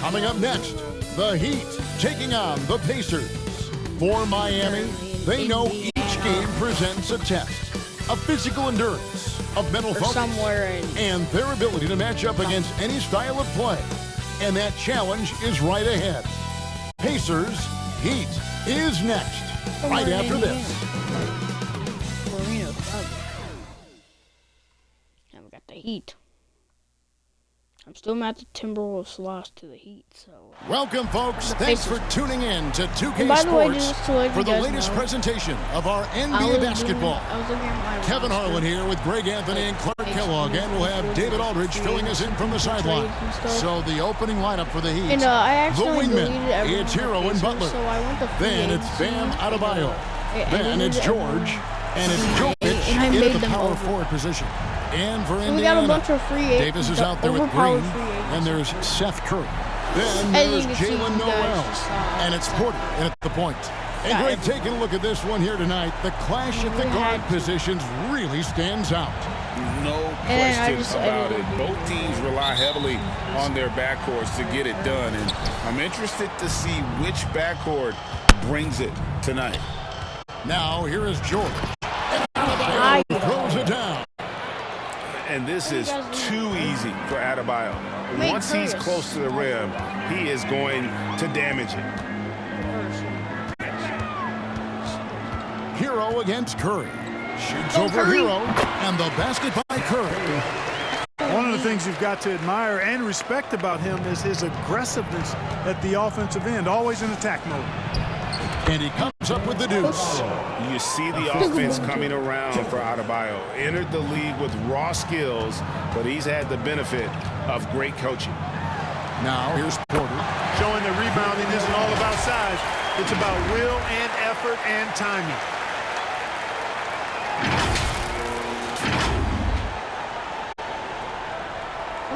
Coming up next, the Heat taking on the Pacers. For Miami, they know each game presents a test of physical endurance, of mental focus, and their ability to match up against any style of play. And that challenge is right ahead. Pacers Heat is next, right after this. Now we got the Heat. I'm still mad the Timberwolves lost to the Heat, so... Welcome, folks. Thanks for tuning in to 2K Sports for the latest presentation of our NBA basketball. Kevin Harlan here with Greg Anthony and Clark Kellogg, and we'll have David Aldridge filling us in from the sideline. So the opening lineup for the Heat, and, the wingmen, it's Hero and Butler. Then it's Bam Adebayo. Then it's George, and it's Jokic in the power forward position. And for Indiana, we got a bunch of free agents. Davis is out there with Green, and there's Seth Curry. Then there's Jalen Noel, and it's Porter in at the point. And Greg, taking a look at this one here tonight, the clash at the guard positions really stands out. No question about it. Both teams rely heavily on their backcourts to get it done, and I'm interested to see which backcourt brings it tonight. Now here is George, and Adebayo throws it down. And this is too easy for Adebayo. Once he's close to the rim, he is going to damage it. Hero against Curry. Shoots over Hero, and the basket by Curry. One of the things you've got to admire and respect about him is his aggressiveness at the offensive end, always in attack mode. And he comes up with the deuce. You see the offense coming around for Adebayo. Entered the league with raw skills, but he's had the benefit of great coaching. Now here's Porter. Showing that rebounding isn't all about size. It's about will and effort and timing.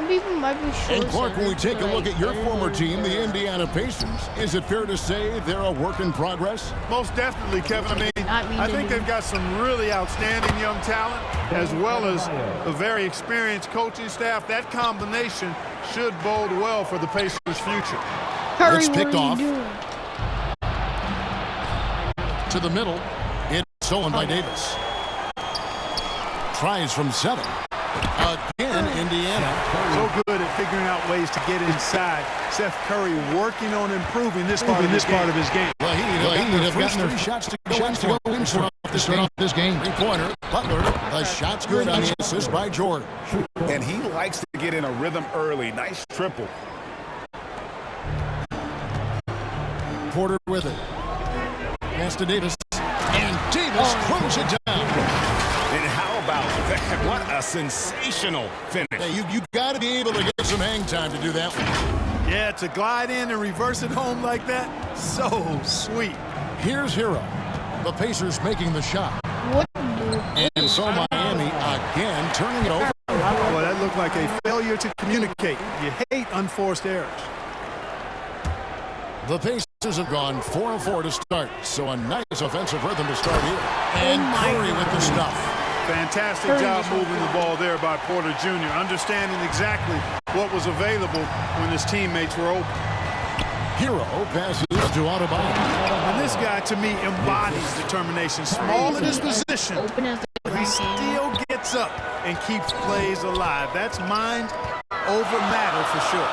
People might be sure. And Clark, when we take a look at your former team, the Indiana Pacers, is it fair to say they're a work in progress? Most definitely, Kevin. I think they've got some really outstanding young talent, as well as a very experienced coaching staff. That combination should bode well for the Pacers' future. It's picked off to the middle. It's stolen by Davis. Tries from 7. Again, Indiana. So good at figuring out ways to get inside. Seth Curry working on improving this part of his game. Well, he would have gotten 3 shots to go in to start off this game. 3-pointer. Butler. The shot's good on the assist by George. And he likes to get in a rhythm early. Nice triple. Porter with it. Pass to Davis. And Davis throws it down. And how about that? What a sensational finish. Yeah, you got to be able to get some hang time to do that one. Yeah, to glide in and reverse it home like that, so sweet. Here's Hero. The Pacers making the shot. And so Miami again turning it over. Well, that looked like a failure to communicate. You hate unforced errors. The Pacers have gone 4-4 to start, so a nice offensive rhythm to start here. And Curry with the stuff. Fantastic job moving the ball there by Porter Jr., understanding exactly what was available when his teammates were open. Hero passes to Adebayo. And this guy, to me, embodies determination. Small in his position, but he still gets up and keeps plays alive. That's mind over matter for sure.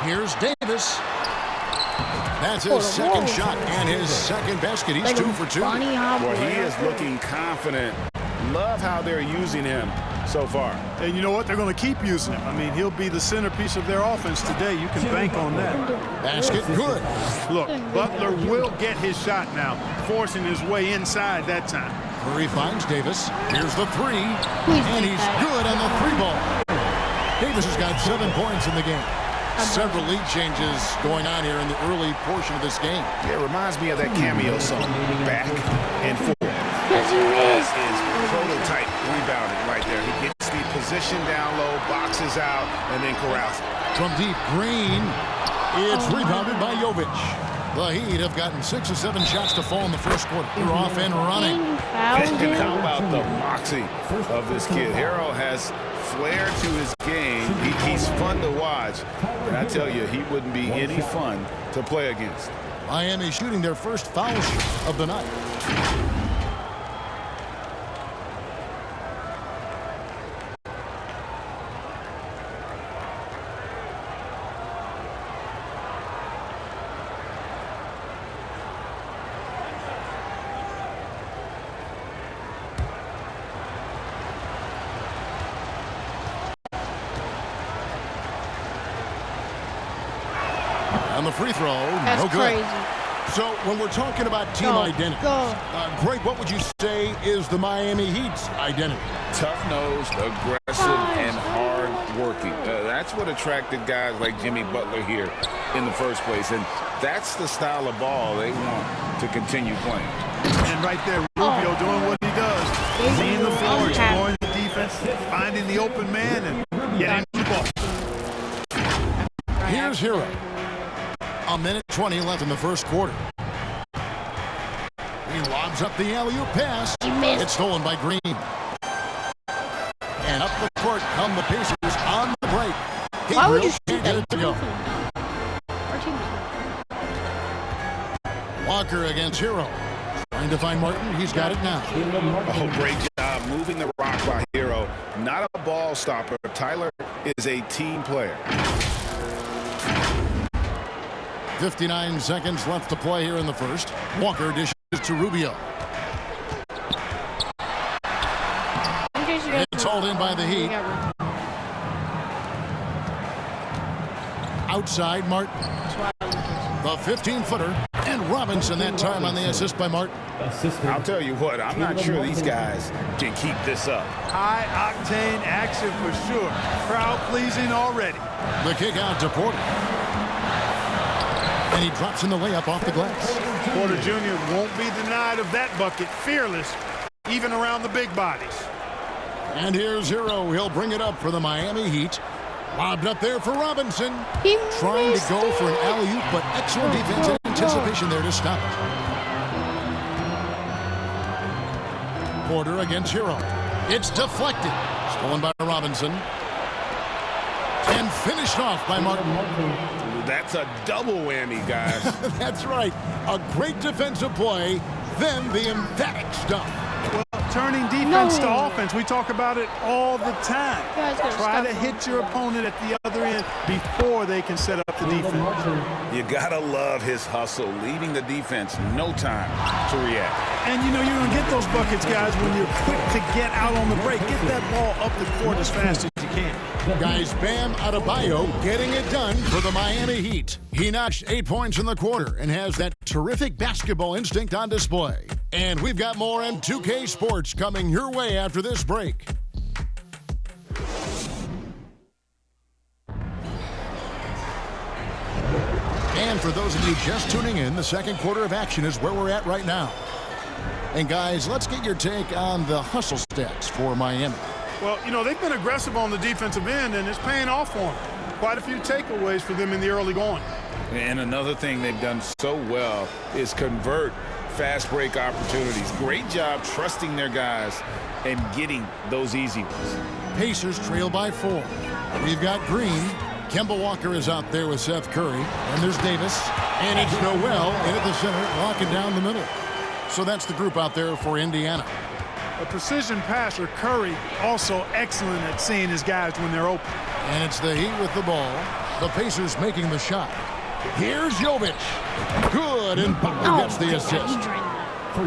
Here's Davis. That's his second shot and his second basket. He's 2 for 2. Well, he is looking confident. Love how they're using him so far. And you know what? They're going to keep using him. I mean, he'll be the centerpiece of their offense today. You can bank on that. Basket good. Look, Butler will get his shot now, forcing his way inside that time. Curry finds Davis. Here's the 3. And he's good on the 3-ball. Davis has got 7 points in the game. Several lead changes going on here in the early portion of this game. Yeah, it reminds me of that cameo song, Back and Forth. That is prototype rebounding right there. He gets the position down low, boxes out, and then corrals it. From deep, Green. It's rebounded by Jovic. The Heat have gotten 6 or 7 shots to fall in the first quarter. They're off and running. And how about the moxie of this kid? Harrell has flair to his game. He's fun to watch. And I tell you, he wouldn't be any fun to play against. Miami shooting their first foul shot of the night. On the free throw, That's no good. crazy. So when we're talking about team identity, Greg, what would you say is the Miami Heat's identity? Tough-nosed, aggressive, and hard-working. That's what attracted guys like Jimmy Butler here in the first place. And that's the style of ball they want to continue playing. And right there, Rubio doing what he does. Seeing the floor, exploring the defense, finding the open man, and getting the ball. Here's Hero. A minute 20 left in the first quarter. He lobs up the alley-oop pass. It's stolen by Green. And up the court come the Pacers on the break. Why would you shoot can't get it to go. Walker against Hero. Trying to find Martin. He's got it now. Oh, great job moving the rock by Hero. Not a ball stopper. Tyler is a team player. 59 seconds left to play here in the first. Walker dishes to Rubio. It's hauled in by the Heat. Outside Martin. The 15-footer. And Robinson that time on the assist by Martin. I'll tell you what, I'm not sure these guys can keep this up. High-octane action for sure. Crowd-pleasing already. The kick out to Porter. And he drops in the layup off the glass. Porter Jr. won't be denied of that bucket. Fearless, even around the big bodies. And here's Hero. He'll bring it up for the Miami Heat. Lobbed up there for Robinson. Trying to go for an alley-oop, but excellent defense and anticipation there to stop it. Porter against Hero. It's deflected. Stolen by Robinson. And finished off by Martin. That's a double whammy, guys. That's right. A great defensive play, then the emphatic stuff. Well, turning defense to offense, we talk about it all the time. Try to hit your opponent at the other end before they can set up the defense. You gotta love his hustle, leaving the defense no time to react. And you know you're gonna get those buckets, guys, when you're quick to get out on the break. Get that ball up the court as fast as you can. Guys, Bam Adebayo getting it done for the Miami Heat. He notched 8 points in the quarter and has that terrific basketball instinct on display. And we've got more M2K Sports coming your way after this break. And for those of you just tuning in, the second quarter of action is where we're at right now. And guys, let's get your take on the hustle stats for Miami. Well, you know, they've been aggressive on the defensive end, and it's paying off for them. Quite a few takeaways for them in the early going. And another thing they've done so well is convert fast break opportunities. Great job trusting their guys and getting those easy ones. Pacers trail by 4. We've got Green. Kemba Walker is out there with Seth Curry. And there's Davis. And it's Noel in at the center, locking down the middle. So that's the group out there for Indiana. A precision passer, Curry, also excellent at seeing his guys when they're open. And it's the Heat with the ball. The Pacers making the shot. Here's Jovic. Good, and Butler gets the assist.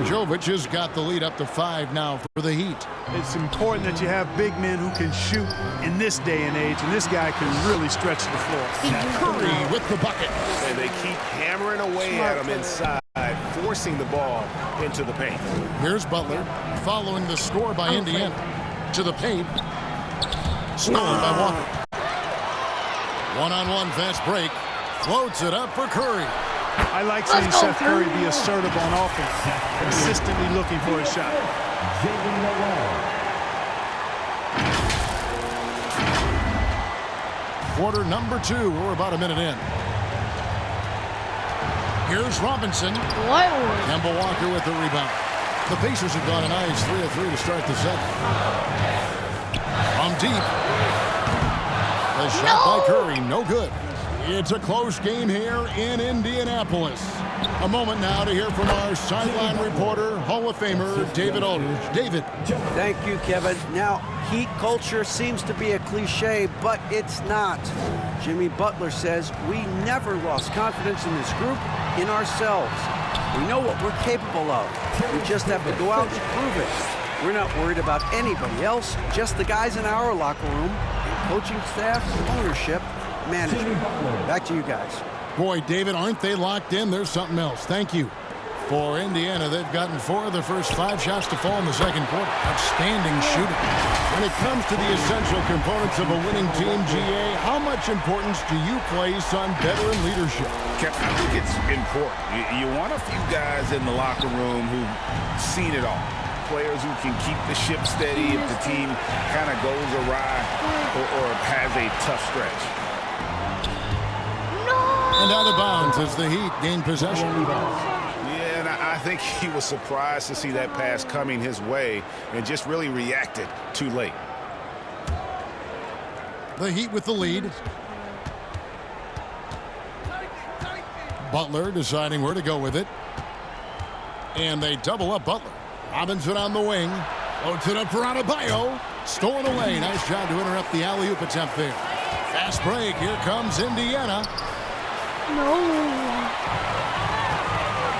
Jovic has got the lead up to 5 now for the Heat. It's important that you have big men who can shoot in this day and age, and this guy can really stretch the floor. Curry with the bucket. And they keep hammering away at him inside, forcing the ball into the paint. Here's Butler following the score by Indiana. To the paint. Stolen by Walker. One-on-one fast break. Floats it up for Curry. I like seeing Seth Curry be assertive on offense, consistently looking for a shot. Quarter number 2. We're about a minute in. Here's Robinson. What? Kemba Walker with the rebound. The Pacers have gone a nice 3 of 3 to start the second. From deep. The shot by Curry, no good. It's a close game here in Indianapolis. A moment now to hear from our sideline reporter, Hall of Famer David Aldridge. David. Thank you, Kevin. Now, Heat culture seems to be a cliche, but it's not. Jimmy Butler says we never lost confidence in this group, in ourselves. We know what we're capable of. We just have to go out and prove it. We're not worried about anybody else, just the guys in our locker room, and coaching staff, ownership, management. Back to you guys. Boy, David, aren't they locked in? There's something else. Thank you. For Indiana, they've gotten 4 of their first 5 shots to fall in the second quarter. Outstanding shooting. When it comes to the essential components of a winning team, GA, how much importance do you place on veteran leadership? I think it's important. You want a few guys in the locker room who've seen it all. Players who can keep the ship steady if the team kind of goes awry or has a tough stretch. And out of bounds as the Heat gain possession. Yeah, and I think he was surprised to see that pass coming his way and just really reacted too late. The Heat with the lead. Butler deciding where to go with it. And they double up Butler. Robinson on the wing. Floats it up for Adebayo. Stolen away. Nice job to interrupt the alley-oop attempt there. Fast break. Here comes Indiana. No.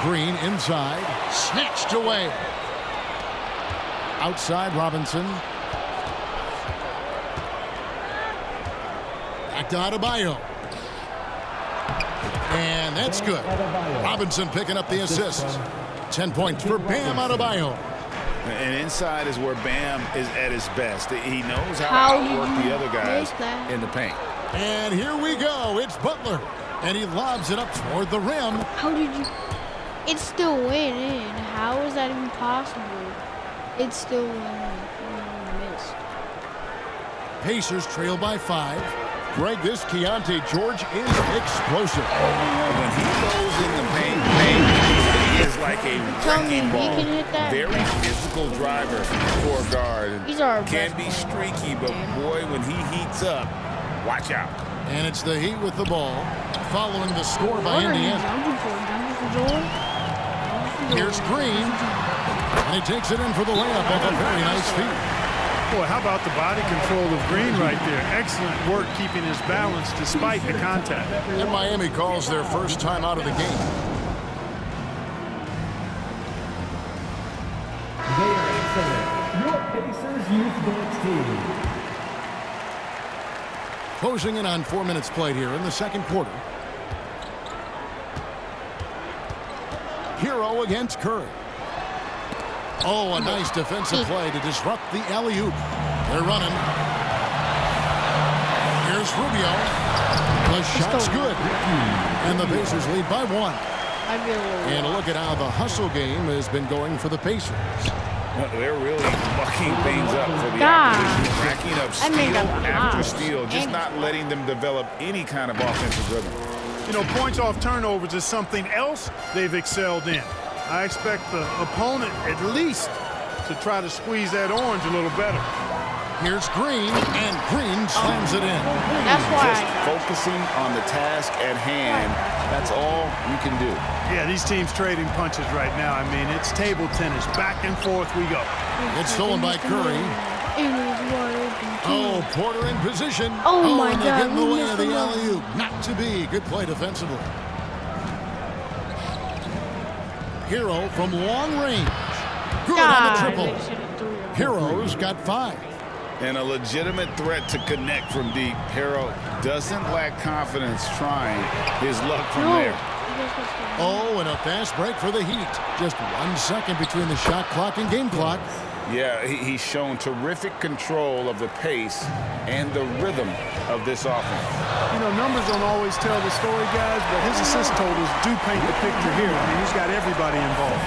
Green inside. Snatched away. Outside Robinson. Back to Adebayo. And that's good. Robinson picking up the assist. 10 points for Bam Adebayo. And inside is where Bam is at his best. He knows how to outwork the other guys in the paint. And here we go. It's Butler. And he lobs it up toward the rim. How did you... It still went in. How is that even possible? It still went in. Missed. Pacers trail by 5. Greg, this Keontae George is explosive. When he goes in the paint, he is like a wrecking ball. Very physical driver for a guard. Can be streaky, but boy, when he heats up, watch out. And it's the Heat with the ball, following the score by Indiana. Here's Green, and he takes it in for the layup off a very nice feed. Boy, how about the body control of Green right there? Excellent work keeping his balance despite the contact. And Miami calls their first time out of the game. They are excellent. Your Pacers Youth Dance Team. Closing in on 4 minutes played here in the second quarter. Hero against Curry. Oh, a nice defensive play to disrupt the alley-oop. They're running. Here's Rubio. The shot's good. And the Pacers lead by 1. And look at how the hustle game has been going for the Pacers. They're really mucking things up for the opposition, racking up steal after steal, just not letting them develop any kind of offensive rhythm. You know, points off turnovers is something else they've excelled in. I expect the opponent at least to try to squeeze that orange a little better. Here's Green, and Green slams it in. That's why. Just focusing on the task at hand, that's all you can do. Yeah, these teams trading punches right now. I mean, it's table tennis. Back and forth we go. It's stolen by Curry. Oh, Porter in position. Oh my and they God. get in the way of the alley-oop. Not to be. Good play defensively. Hero from long range. Good on the triple. Hero's got 5. And a legitimate threat to connect from deep. Hero doesn't lack confidence trying his luck from there. Oh, and a fast break for the Heat. Just 1 second between the shot clock and game clock. Yeah, he's shown terrific control of the pace and the rhythm of this offense. You know, numbers don't always tell the story, guys, but his assist totals do paint the picture here. I mean, he's got everybody involved.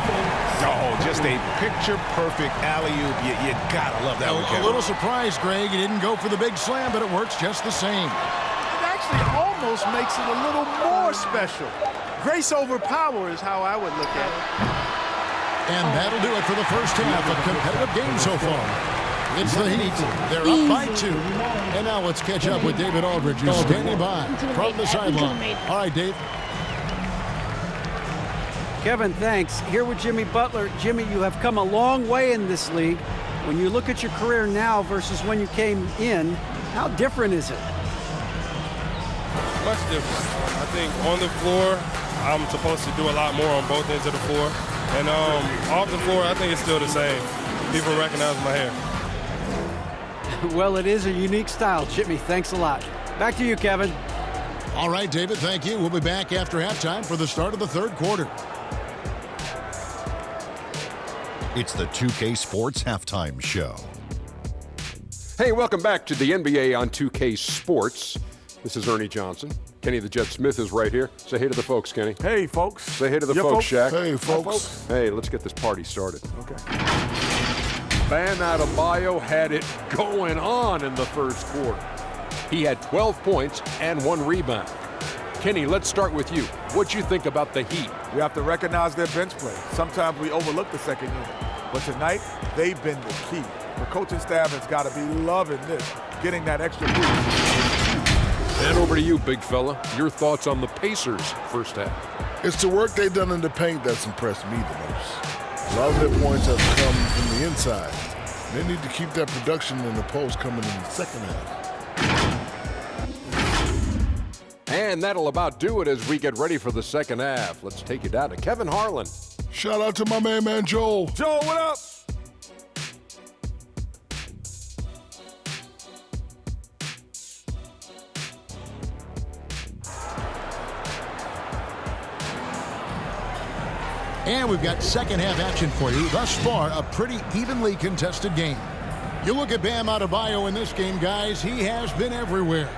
Oh, just a picture-perfect alley-oop. You gotta love that one, Kevin. A little surprised, Greg. He didn't go for the big slam, but it works just the same. It actually almost makes it a little more special. Grace over power is how I would look at it. And that'll do it for the first half. A competitive game so far. It's the Heat. They're up by 2. And now let's catch up with David Aldridge, who's standing by from the sideline. All right, Dave. Kevin, thanks. Here with Jimmy Butler. Jimmy, you have come a long way in this league. When you look at your career now versus when you came in, how different is it? Much different. I think on the floor, I'm supposed to do a lot more on both ends of the floor. And off the floor, I think it's still the same. People recognize my hair. Well, it is a unique style, Jimmy. Thanks a lot. Back to you, Kevin. All right, David, thank you. We'll be back after halftime for the start of the third quarter. It's the 2K Sports Halftime Show. Hey, welcome back to the NBA on 2K Sports. This is Ernie Johnson. Kenny the Jet Smith is right here. Say hey to the folks, Kenny. Hey, folks. Say hey to the folks, Shaq. Hey, folks. Hey, let's get this party started. Okay. Bam Adebayo had it going on in the first quarter. He had 12 points and 1 rebound. Kenny, let's start with you. What'd you think about the Heat? We have to recognize their bench play. Sometimes we overlook the second unit. But tonight, they've been the key. The coaching staff has got to be loving this, getting that extra boost. And over to you, big fella. Your thoughts on the Pacers' first half? It's the work they've done in the paint that's impressed me the most. A lot of their points have come from the inside. They need to keep that production in the post coming in the second half. And that'll about do it as we get ready for the second half. Let's take you down to Kevin Harlan. Shout out to my man Joel. Joel, what up? And we've got second half action for you. Thus far, a pretty evenly contested game. You look at Bam Adebayo in this game, guys. He has been everywhere.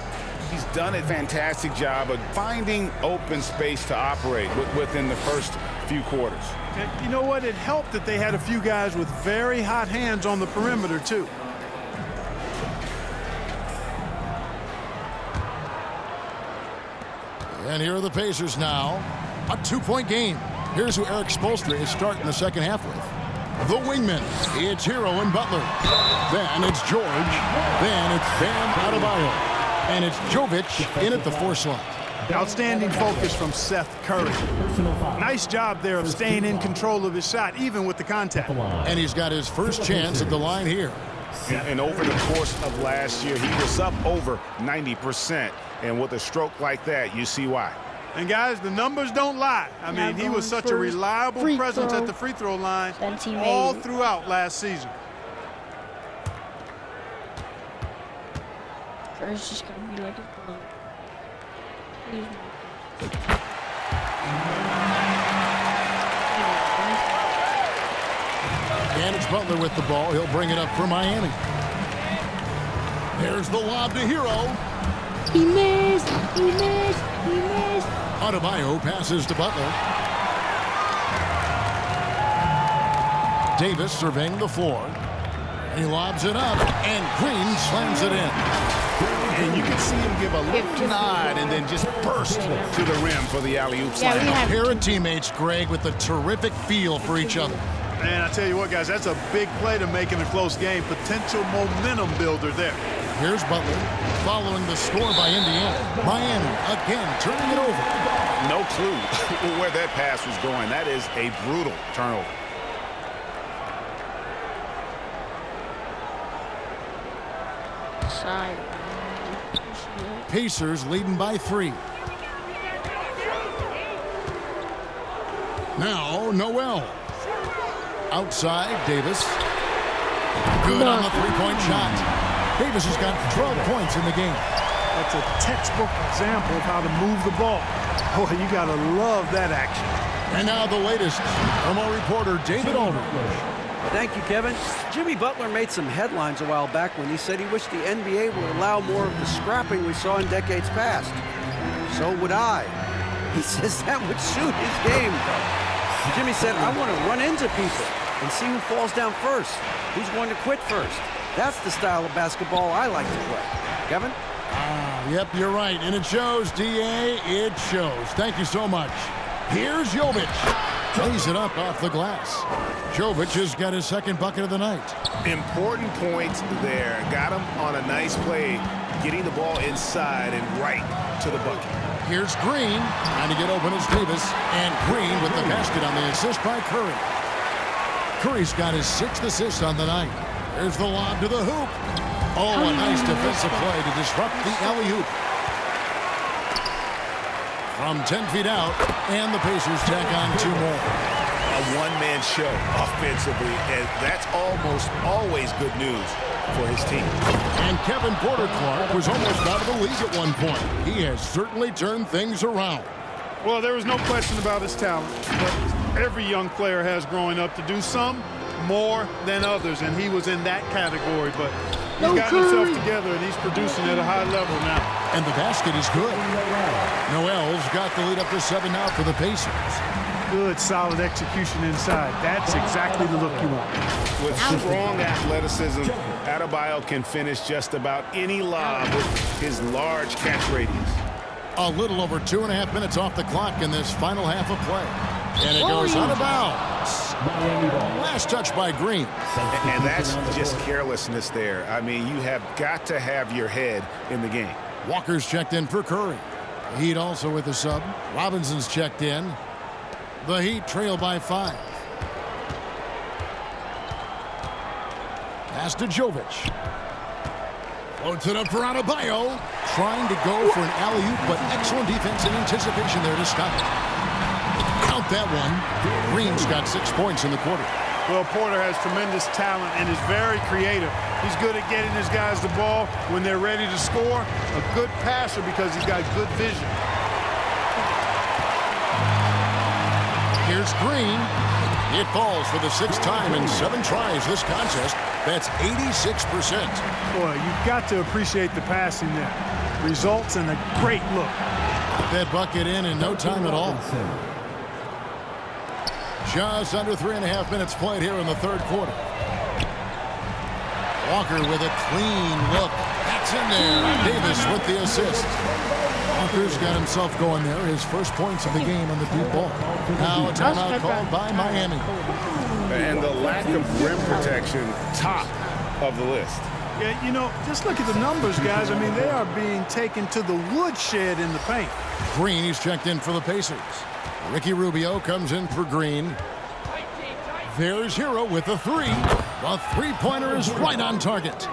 He's done a fantastic job of finding open space to operate within the first few quarters. And you know what? It helped that they had a few guys with very hot hands on the perimeter, too. And here are the Pacers now. A 2-point game. Here's who Eric Spoelstra is starting the second half with. The wingmen. It's Hero and Butler. Then it's George. Then it's Bam Adebayo. And it's Jovic in at the 4 slot. Outstanding focus from Seth Curry. Nice job there of staying in control of his shot, even with the contact. And he's got his first chance at the line here. And over the course of last year, he was up over 90%. And with a stroke like that, you see why. And guys, the numbers don't lie. I mean, he was such a reliable presence at the free throw line all throughout last season. First, just gonna be like a club. And it's Butler with the ball. He'll bring it up for Miami. There's the lob to Hero. He missed. He missed. He missed. Adebayo passes to Butler. Davis surveying the floor. He lobs it up, and Green slams it in. And you can see him give a little nod and then just burst to the rim for the alley-oop slam. A pair of teammates, Greg, with a terrific feel for each other. And I tell you what, guys, that's a big play to make in a close game. Potential momentum builder there. Here's Butler following the score by Indiana. Miami again turning it over. No clue where that pass was going. That is a brutal turnover. Pacers leading by 3. Now Noel. Outside, Davis. Good on the 3-point shot. Davis has got 12 points in the game. That's a textbook example of how to move the ball. Boy, you got to love that action. And now the latest from our reporter, David Aldridge. Thank you, Kevin. Jimmy Butler made some headlines a while back when he said he wished the NBA would allow more of the scrapping we saw in decades past. So would I. He says that would suit his game, though. Jimmy said, I want to run into people and see who falls down first, who's going to quit first. That's the style of basketball I like to play. Kevin? Yep, you're right. And it shows, D.A. It shows. Thank you so much. Here's Jovic. Lays it up off the glass. Jovic has got his second bucket of the night. Important points there. Got him on a nice play, getting the ball inside and right to the bucket. Here's Green, trying to get open as Davis, and Green with the basket on the assist by Curry. Curry's got his 6th assist on the night. There's the lob to the hoop. Oh, a nice defensive play to disrupt the alley-oop. From 10 feet out, and the Pacers tack on 2 more. A one-man show offensively, and that's almost always good news for his team. And Kevin Porter Clark was almost out of the league at one point. He has certainly turned things around. Well, there was no question about his talent, but every young player has growing up to do some more than others, and he was in that category, but he's gotten himself together, and he's producing at a high level now. And the basket is good. Noel's got the lead up to 7 now for the Pacers. Good, solid execution inside. That's exactly the look you want. With strong athleticism, Adebayo can finish just about any lob with his large catch radius. A little over 2.5 minutes off the clock in this final half of play. And it goes out of bounds. Last touch by Green. And that's just carelessness there. I mean, you have got to have your head in the game. Walker's checked in for Curry. Heat also with the sub. Robinson's checked in. The Heat trail by 5. Pass to Jovic. Floats it up for Adebayo. Trying to go for an alley-oop, but excellent defense and anticipation there to stop it. Count that one. Green's got 6 points in the quarter. Well, Porter has tremendous talent and is very creative. He's good at getting his guys the ball when they're ready to score. A good passer because he's got good vision. Here's Green. It falls for the 6th time in 7 tries this contest. That's 86%. Boy, you've got to appreciate the passing there. Results in a great look. That bucket in no time at all. Just under 3.5 minutes played here in the 3rd quarter. Walker with a clean look. That's in there. Davis with the assist. Walker's got himself going there. His first points of the game on the deep ball. Now a timeout called by Miami. And the lack of rim protection, top of the list. Yeah, you know, just look at the numbers, guys. I mean, they are being taken to the woodshed in the paint. Green, he's checked in for the Pacers. Ricky Rubio comes in for Green. There's Hero with the 3. The three-pointer is right on target.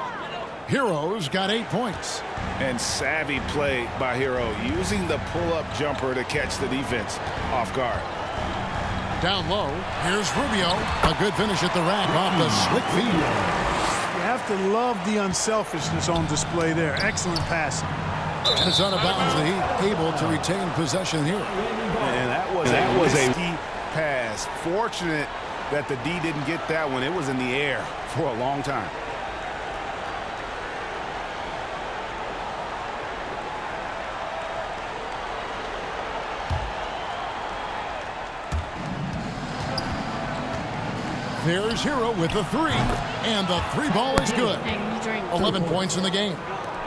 Hero's got 8 points. And savvy play by Hero, using the pull-up jumper to catch the defense off guard. Down low, here's Rubio. A good finish at the rack off the slick feed. You have to love the unselfishness on display there. Excellent passing. And it's out of bounds. The Heat able to retain possession here. And that was a key pass. Fortunate that the D didn't get that one. It was in the air for a long time. There's Hero with the 3, and the 3 ball is good. 11 points in the game.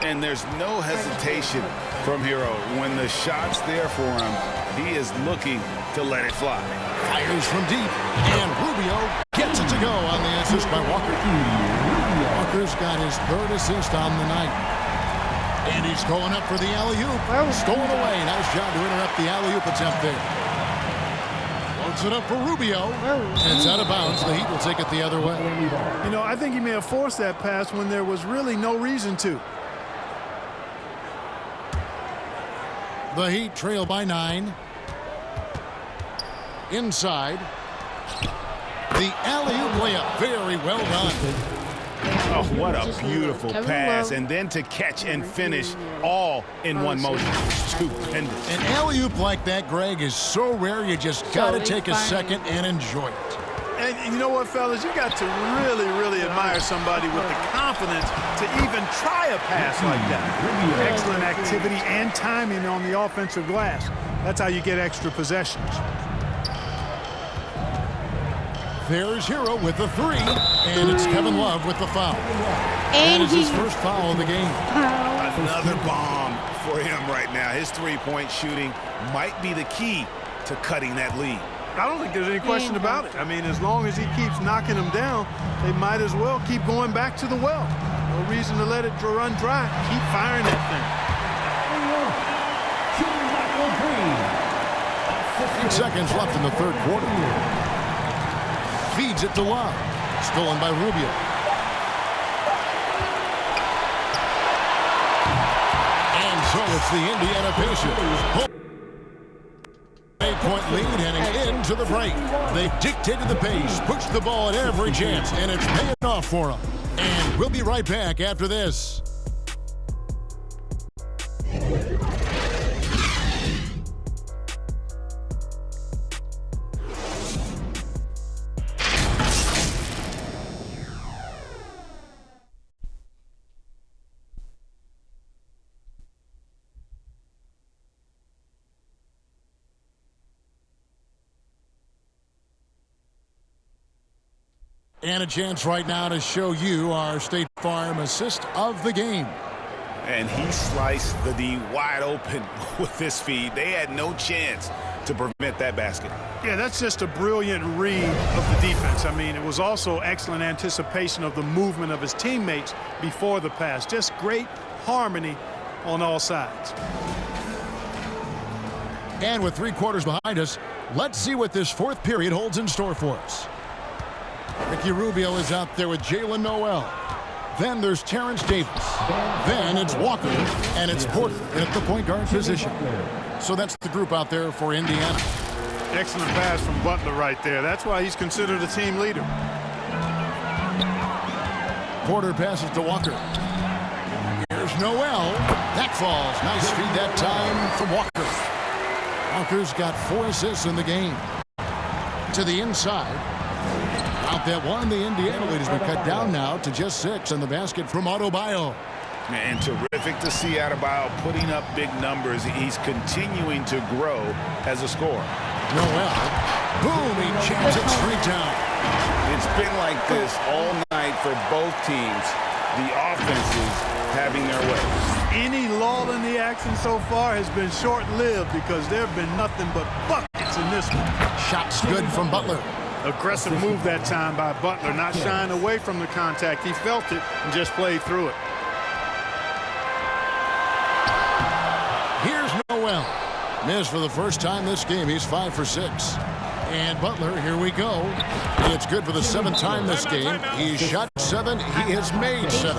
And there's no hesitation from Hero. When the shot's there for him, he is looking to let it fly. Fires from deep, and Rubio gets it to go on the assist by Walker. Walker's got his 3rd assist on the night. And he's going up for the alley-oop. Stolen away. Nice job to interrupt the alley-oop attempt there. Floats it up for Rubio. And it's out of bounds. The Heat will take it the other way. You know, I think he may have forced that pass when there was really no reason to. The Heat trail by 9. Inside. The alley-oop layup. Very well done. Oh, what a beautiful pass. And then to catch and finish all in one motion. Stupendous. An alley-oop like that, Greg, is so rare you just got to take a second and enjoy it. And you know what, fellas? You got to really, really admire somebody with the confidence to even try a pass like that. Excellent activity and timing on the offensive glass. That's how you get extra possessions. There's Hero with the 3, and it's Kevin Love with the foul. And that is his first foul of the game. Another bomb for him right now. His three-point shooting might be the key to cutting that lead. I don't think there's any question about it. I mean, as long as he keeps knocking them down, they might as well keep going back to the well. No reason to let it run dry. Keep firing that thing. 8 seconds left in the third quarter. Feeds it to Love. Stolen by Rubio. And so it's the Indiana Pacers. 8-point lead heading into the break. They've dictated the pace, pushed the ball at every chance, and it's paying off for them. And we'll be right back after this. And a chance right now to show you our State Farm assist of the game. And he sliced the D wide open with this feed. They had no chance to prevent that basket. Yeah, that's just a brilliant read of the defense. I mean, it was also excellent anticipation of the movement of his teammates before the pass. Just great harmony on all sides. And with 3 quarters behind us, let's see what this fourth period holds in store for us. Ricky Rubio is out there with Jalen Noel. Then there's Terrence Davis. Then it's Walker, and it's Porter at the point guard position. So that's the group out there for Indiana. Excellent pass from Butler right there. That's why he's considered a team leader. Porter passes to Walker. Here's Noel. That falls. Nice feed that time from Walker. Walker's got 4 assists in the game. To the inside. Out that one, the Indiana lead has been cut down now to just 6, and the basket from Adebayo. And terrific to see Adebayo putting up big numbers. He's continuing to grow as a scorer. Noel, boom, he jams it straight down. It's been like this all night for both teams. The offenses having their way. Any lull in the action so far has been short-lived because there have been nothing but buckets in this one. Shots good from Butler. Aggressive move that time by Butler, not shying away from the contact. He felt it and just played through it. Here's Noel. Missed for the first time this game. He's 5 for 6. And Butler, here we go. It's good for the 7th time this game. He's shot 7. He has made 7.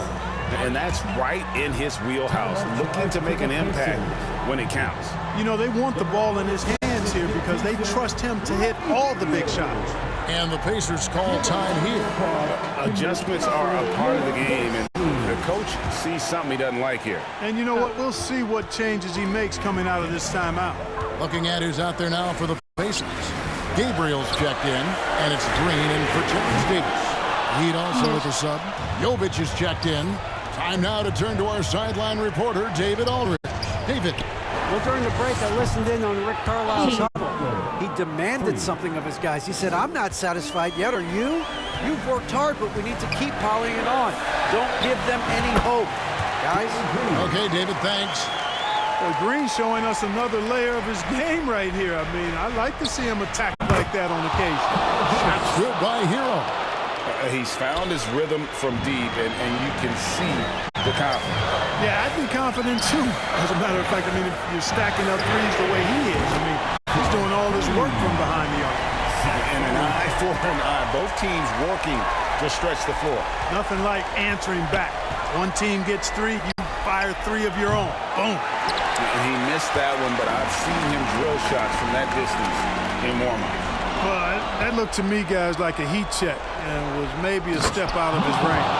And that's right in his wheelhouse, looking to make an impact when it counts. You know, they want the ball in his hands here because they trust him to hit all the big shots. And the Pacers call time here. Adjustments are a part of the game, and the coach sees something he doesn't like here. And you know what? We'll see what changes he makes coming out of this timeout. Looking at who's out there now for the Pacers. Gabriel's checked in, and it's Green in for Terrence Davis. Heat also with a sub. Jovic is checked in. Time now to turn to our sideline reporter, David Aldridge. David. Well, during the break, I listened in on Rick Carlisle's huddle. He demanded something of his guys. He said, I'm not satisfied yet. Are you? You've worked hard, but we need to keep piling it on. Don't give them any hope, guys. Okay, David, thanks. Well, Green's showing us another layer of his game right here. I mean, I like to see him attack like that on occasion. Shots good by Hero. He's found his rhythm from deep, and you can see the confidence. Yeah, I'd be confident too. As a matter of fact, I mean, if you're stacking up threes the way he is, I mean, he's doing all this work from behind the arc. And an eye for an eye. Both teams working to stretch the floor. Nothing like answering back. One team gets 3, you fire 3 of your own. Boom. He missed that one, but I've seen him drill shots from that distance in warm-up. Well, that looked to me, guys, like a heat check and was maybe a step out of his range.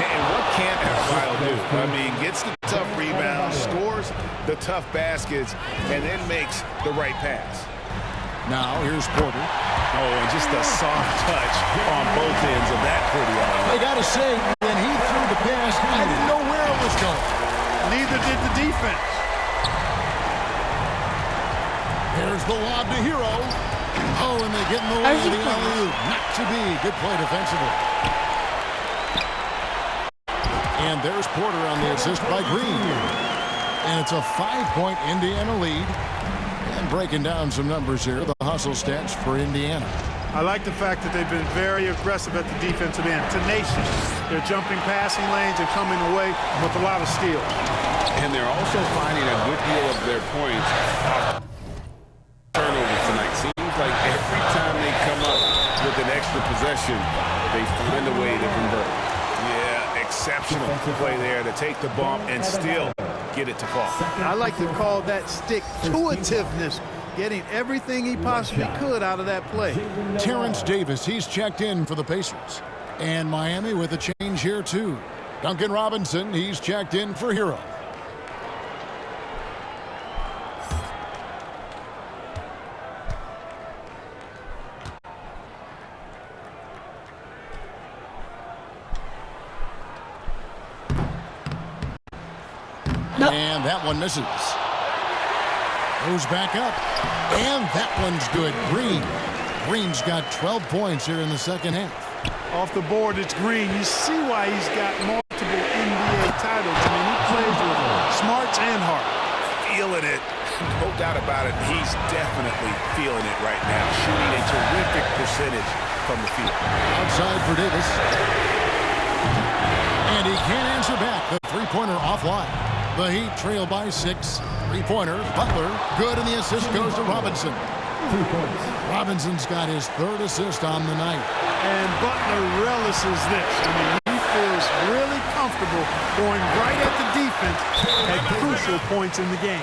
And what can't Adebayo do? I mean, gets the tough rebounds, scores the tough baskets, and then makes the right pass. Now, here's Porter. Oh, and just a soft touch on both ends of that pretty alley. I got to say, when he threw the pass, I didn't know where it was going. Neither did the defense. Here's the lob to Hero. Oh, and they get in the way of the alley-oop. Not to be. Good play defensively. And there's Porter on the assist by Green. And it's a 5-point Indiana lead. And And breaking down some numbers here, the hustle stats for Indiana. I like the fact that they've been very aggressive at the defensive end, tenacious. They're jumping passing lanes and coming away with a lot of steals. And they're also finding a good deal of their points off turnovers tonight. Seems like every time they come up with an extra possession, they find a way to convert. Yeah, exceptional play there to take the bump and still get it to fall. I like to call that stick-to-itiveness. Getting everything he possibly could out of that play. Terrence Davis, he's checked in for the Pacers. And Miami with a change here, too. Duncan Robinson, he's checked in for Hero. No. And that one misses. Goes back up, and that one's good. Green's got 12 points here in the second half. Off the board, it's Green. You see why he's got multiple NBA titles. I mean, he plays with smarts and heart. Feeling it. No doubt about it. He's definitely feeling it right now. Shooting a terrific percentage from the field. Outside for Davis. And he can't answer back. The three-pointer offline. The Heat trail by 6. Three-pointer, Butler, good, and the assist goes to Robinson. 3 points. Robinson's got his third assist on the night. And Butler relishes this. I mean, he feels really comfortable going right at the defense at crucial points in the game.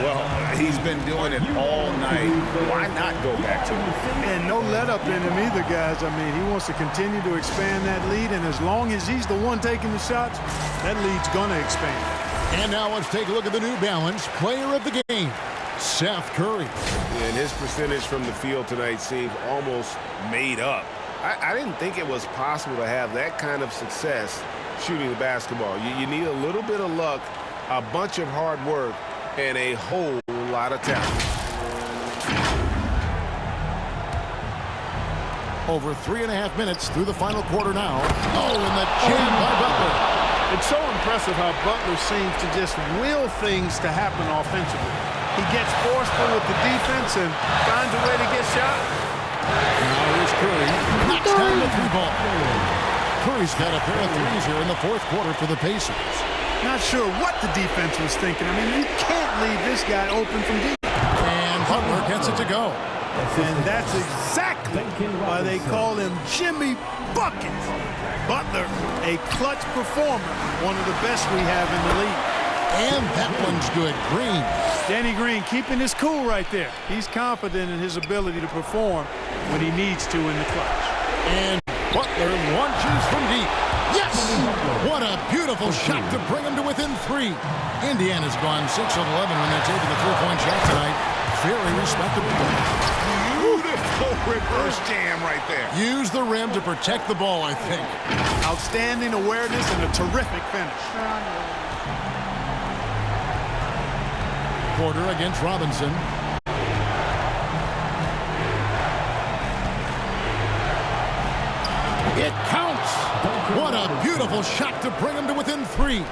Well, he's been doing it all night. Why not go back to him? And no let-up in him either, guys. I mean, he wants to continue to expand that lead, and as long as he's the one taking the shots, that lead's going to expand. And now let's take a look at the New Balance player of the game, Seth Curry. And his percentage from the field tonight seems almost made up. I didn't think it was possible to have that kind of success shooting the basketball. You need a little bit of luck, a bunch of hard work, and a whole lot of talent. Over 3.5 minutes through the final quarter now. Oh, and the jam by Butler. It's so impressive how Butler seems to just will things to happen offensively. He gets forceful with the defense and finds a way to get shot. Now here's Curry. Knocks down the three ball. Curry's got a pair of threes here in the fourth quarter for the Pacers. Not sure what the defense was thinking. I mean, you can't leave this guy open from deep. And Butler gets it to go. And that's exactly why they call him Jimmy Buckets. Butler, a clutch performer, one of the best we have in the league. And that one's good. Green. Danny Green keeping his cool right there. He's confident in his ability to perform when he needs to in the clutch. And Butler launches from deep. Yes! What a beautiful shot to bring him to within 3. Indiana's gone 6 of 11 when they're taking the three-point shot tonight. Very respectable. Beautiful reverse jam right there. Use the rim to protect the ball, I think. Outstanding awareness and a terrific finish. Porter against Robinson. It counts. What a beautiful shot to bring him to within 3.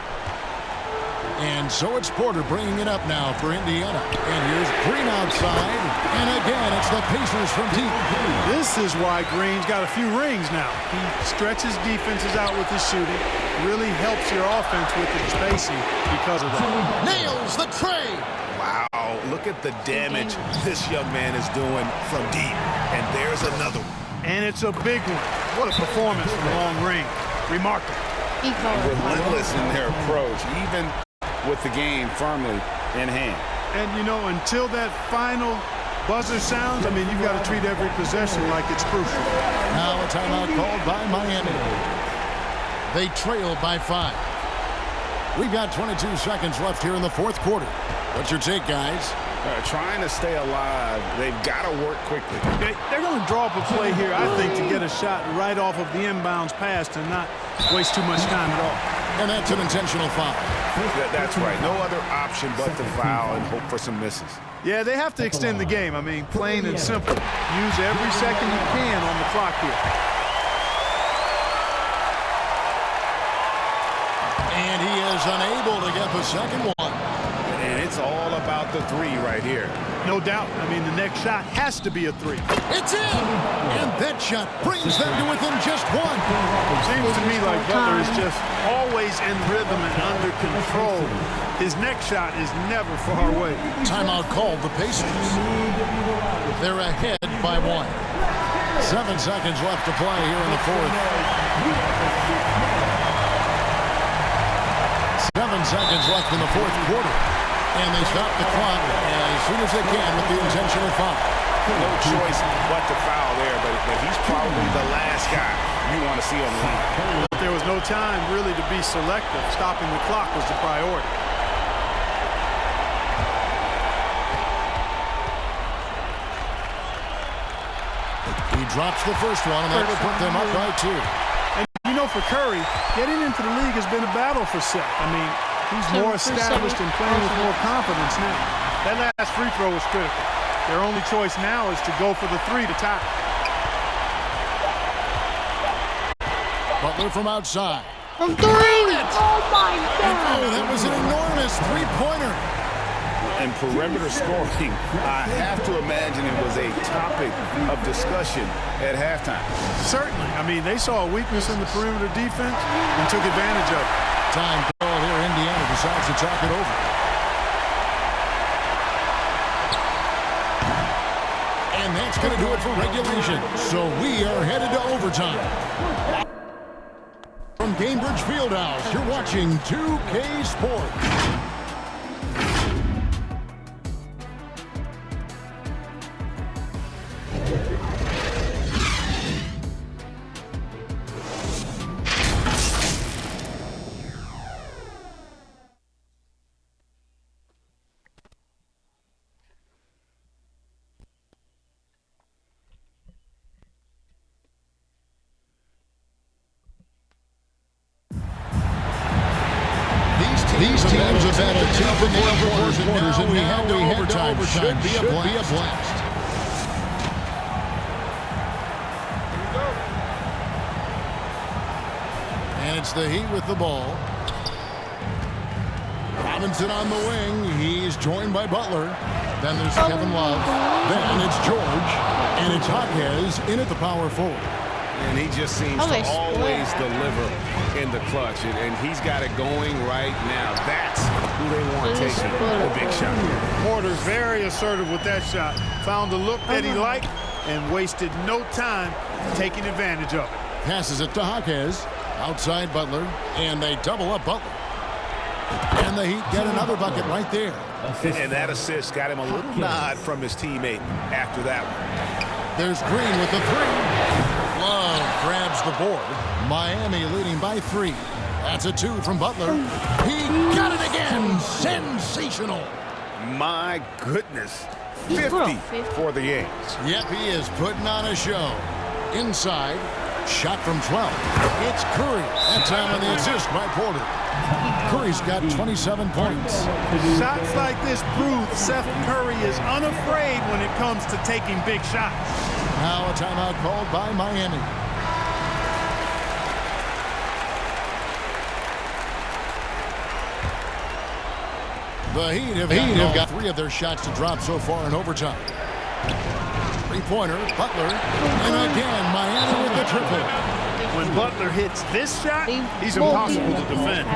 And so it's Porter bringing it up now for Indiana. And here's Green outside. And again, it's the Pacers from deep. This is why Green's got a few rings now. He stretches defenses out with his shooting. Really helps your offense with the spacing because of that. Nails the tray. Wow, look at the damage this young man is doing from deep. And there's another one. And it's a big one. What a performance from long range. Remarkable. Relentless in their approach, even with the game firmly in hand. And, you know, until that final buzzer sounds, I mean, you've got to treat every possession like it's crucial. Now a timeout called by Miami. They trail by 5. We've got 22 seconds left here in the fourth quarter. What's your take, guys? Trying to stay alive. They've got to work quickly. They're going to draw up a play here, I think, to get a shot right off of the inbounds pass and not waste too much time at all. And that's an intentional foul. That's right. No other option but to foul and hope for some misses. Yeah, they have to extend the game. I mean, plain and simple. Use every second you can on the clock here. And he is unable to get the second one. And it's it's all about the three right here. No doubt. I mean, the next shot has to be a three. It's in! And that shot brings them to within just one. Seems to me like Butler is just always in rhythm and under control. His next shot is never far away. Timeout called the Pacers. They're ahead by 1. 7 seconds left to play here in the fourth. 7 seconds left in the fourth quarter. And they stop the clock as soon as they can with the intentional foul. No choice but to foul there, but he's probably the last guy you want to see on the line. There was no time really to be selective. Stopping the clock was the priority. He drops the first one, and that will put them up by 2. And you know, for Curry, getting into the league has been a battle for Seth. I mean, he's more established and playing with more confidence now. That last free throw was critical. Their only choice now is to go for the three to tie. Butler from outside. From 3! Oh, my God! Oh, that was an enormous three-pointer. And perimeter scoring, I have to imagine it was a topic of discussion at halftime. Certainly. I mean, they saw a weakness in the perimeter defense and took advantage of it. Time call here. Indiana decides to talk it over. And that's going to do it for regulation. So we are headed to overtime. From Cambridge Fieldhouse, you're watching 2K Sports. These teams have had a tough and quarters, and we head to overtime. Should be a blast. And it's the Heat with the ball. Robinson on the wing. He's joined by Butler. Then there's Kevin Love. Then it's George. And it's Jaquez in at the power forward. And he just seems to always deliver in the clutch. And he's got it going right now. That's who they want taking the big shot. Porter's very assertive with that shot. Found the look that he liked and wasted no time taking advantage of it. Passes it to Jaquez. Outside Butler. And they double up Butler. And the Heat get another bucket right there. And that assist got him a little nod from his teammate after that one. There's Green with the three. Love grabs the board. Miami leading by 3. That's a 2 from Butler. He got it again. Sensational. My goodness. 50 for the A's. Yep, he is putting on a show. Inside. Shot from 12. It's Curry. That time on the assist by Porter. Curry's got 27 points. Shots like this prove Seth Curry is unafraid when it comes to taking big shots. Now a timeout called by Miami. The Heat have got 3 of their shots to drop so far in overtime. Three-pointer, Butler, and again Miami with the triple. When Butler hits this shot, he's impossible to defend.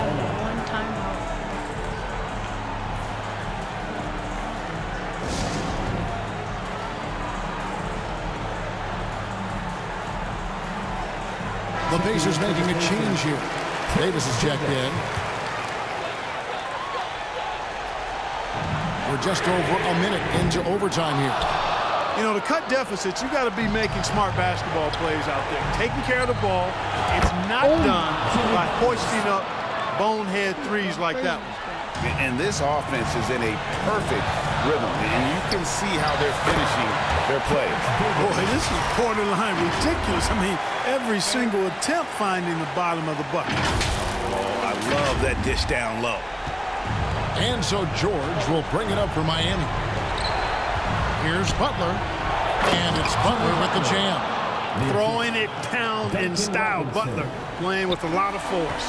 The Pacers making a change here. Davis is checked in. We're just over a minute into overtime here. You know, to cut deficits, you got to be making smart basketball plays out there. Taking care of the ball. It's not done by hoisting up bonehead threes like that one. And this offense is in a perfect rhythm, and you can see how they're finishing their plays. Boy, this is borderline ridiculous. I mean, every single attempt finding the bottom of the bucket. Oh, I love that dish down low. And so George will bring it up for Miami. Here's Butler, and it's Butler with the jam. Throwing it down in style. Butler playing with a lot of force.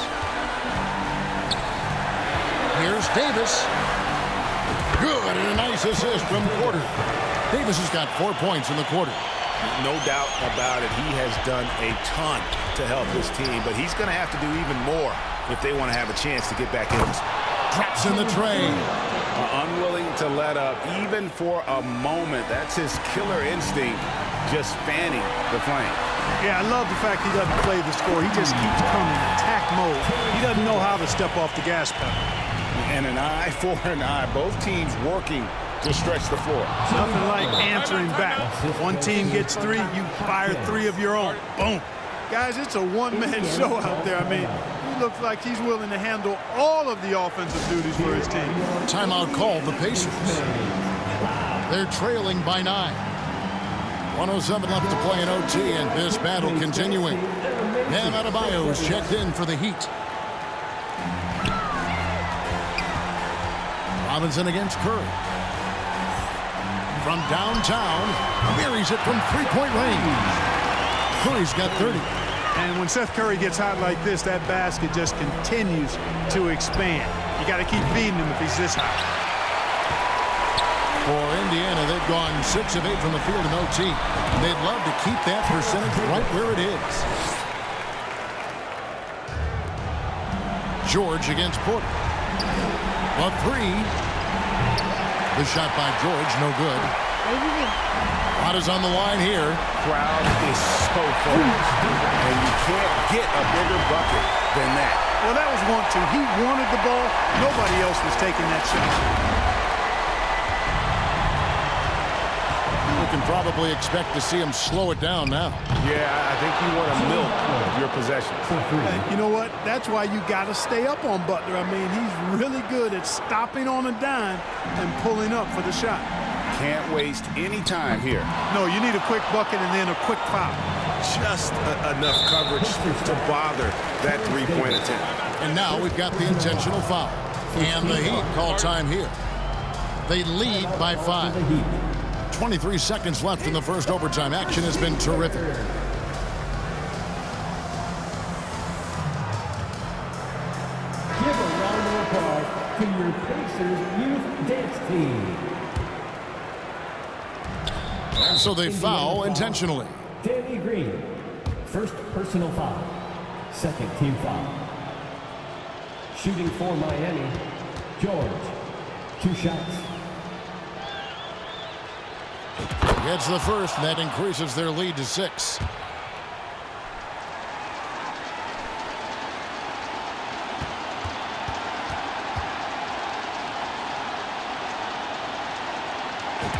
Here's Davis. Good, and a nice assist from Porter. Davis has got 4 points in the quarter. No doubt about it. He has done a ton to help this team, but he's going to have to do even more if they want to have a chance to get back in this. Drops in the tray. Unwilling to let up, even for a moment. That's his killer instinct, just fanning the flame. Yeah, I love the fact he doesn't play the score. He just keeps coming, attack mode. He doesn't know how to step off the gas pedal. And an eye for an eye. Both teams working to stretch the floor. Nothing like answering back. One team gets 3, you fire 3 of your own. Boom. Guys, it's a one-man show out there. I mean, he looks like he's willing to handle all of the offensive duties for his team. Timeout called the Pacers. They're trailing by 9. 107 left to play in OT, and this battle continuing. Bam Adebayo is checked in for the Heat. Robinson against Curry. From downtown, buries it from three-point range. Curry's got 30. And when Seth Curry gets hot like this, that basket just continues to expand. You got to keep feeding him if he's this hot. For Indiana, they've gone 6 of 8 from the field in OT. They'd love to keep that percentage right where it is. George against Porter. A 3. The shot by George, no good. Rod is on the line here. Crowd is so focused, and you can't get a bigger bucket than that. Well, that was 1-2. He wanted the ball. Nobody else was taking that shot. We can probably expect to see him slow it down now. Yeah, I think you want to milk your possessions. You know what? That's why you got to stay up on Butler. I mean, he's really good at stopping on a dime and pulling up for the shot. Can't waste any time here. No, you need a quick bucket and then a quick foul. Just enough coverage to bother that three-point attempt. And now we've got the intentional foul. And the Heat call time here. They lead by 5. 23 seconds left in the first overtime. Action has been terrific. Give a round of applause to your Pacers youth dance team. And so they foul intentionally. Danny Green, first personal foul. Second team foul. Shooting for Miami, George. 2 shots. Gets the first, and that increases their lead to 6.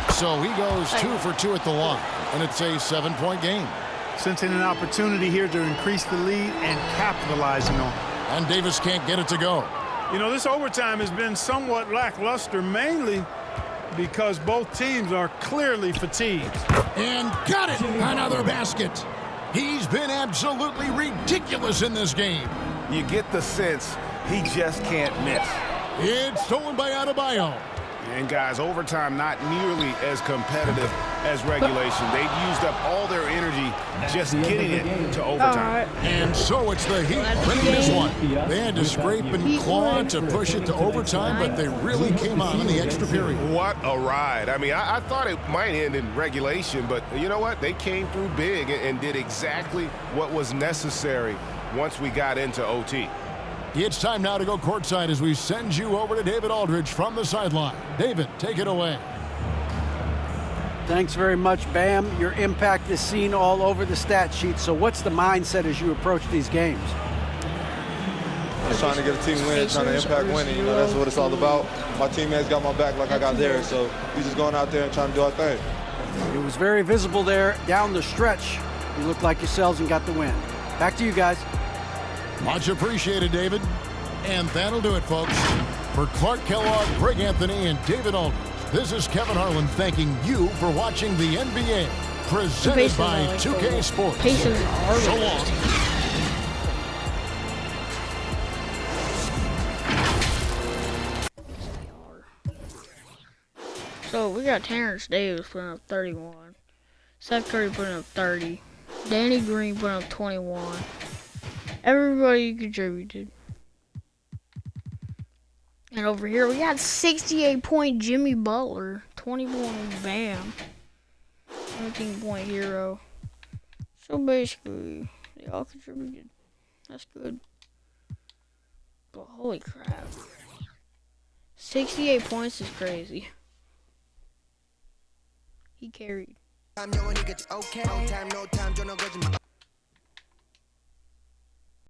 So he goes 2 for 2 at the line, and it's a 7-point game. Sensing an opportunity here to increase the lead and capitalizing on it. And Davis can't get it to go. You know, this overtime has been somewhat lackluster, mainly because both teams are clearly fatigued. And got it! Another basket. He's been absolutely ridiculous in this game. You get the sense he just can't miss. It's stolen by Adebayo. And guys, overtime not nearly as competitive as regulation. They've used up all their energy just getting it to overtime. And so it's the Heat winning this one. They had to scrape and claw to push it to overtime, but they really came on in the extra period. What a ride. I mean, I thought it might end in regulation, but you know what? They came through big and did exactly what was necessary once we got into OT. It's time now to go courtside as we send you over to David Aldridge from the sideline. David, take it away. Thanks very much, Bam. Your impact is seen all over the stat sheet. So what's the mindset as you approach these games? Just trying to get a team win, trying to impact winning. You know, that's what it's all about. My teammates got my back like I got theirs. So we just going out there and trying to do our thing. It was very visible there down the stretch. You looked like yourselves and got the win. Back to you guys. Much appreciated, David. And that'll do it, folks. For Clark Kellogg, Greg Anthony, and David Aldridge, this is Kevin Harlan thanking you for watching the NBA, presented by 2K Sports. So long. So we got Terrence Davis putting up 31. Seth Curry putting up 30. Danny Green putting up 21. Everybody contributed. And over here we got 68-point Jimmy Butler, 20-point Bam, 17-point Hero. So basically, they all contributed. That's good. But holy crap. 68 points is crazy. He carried.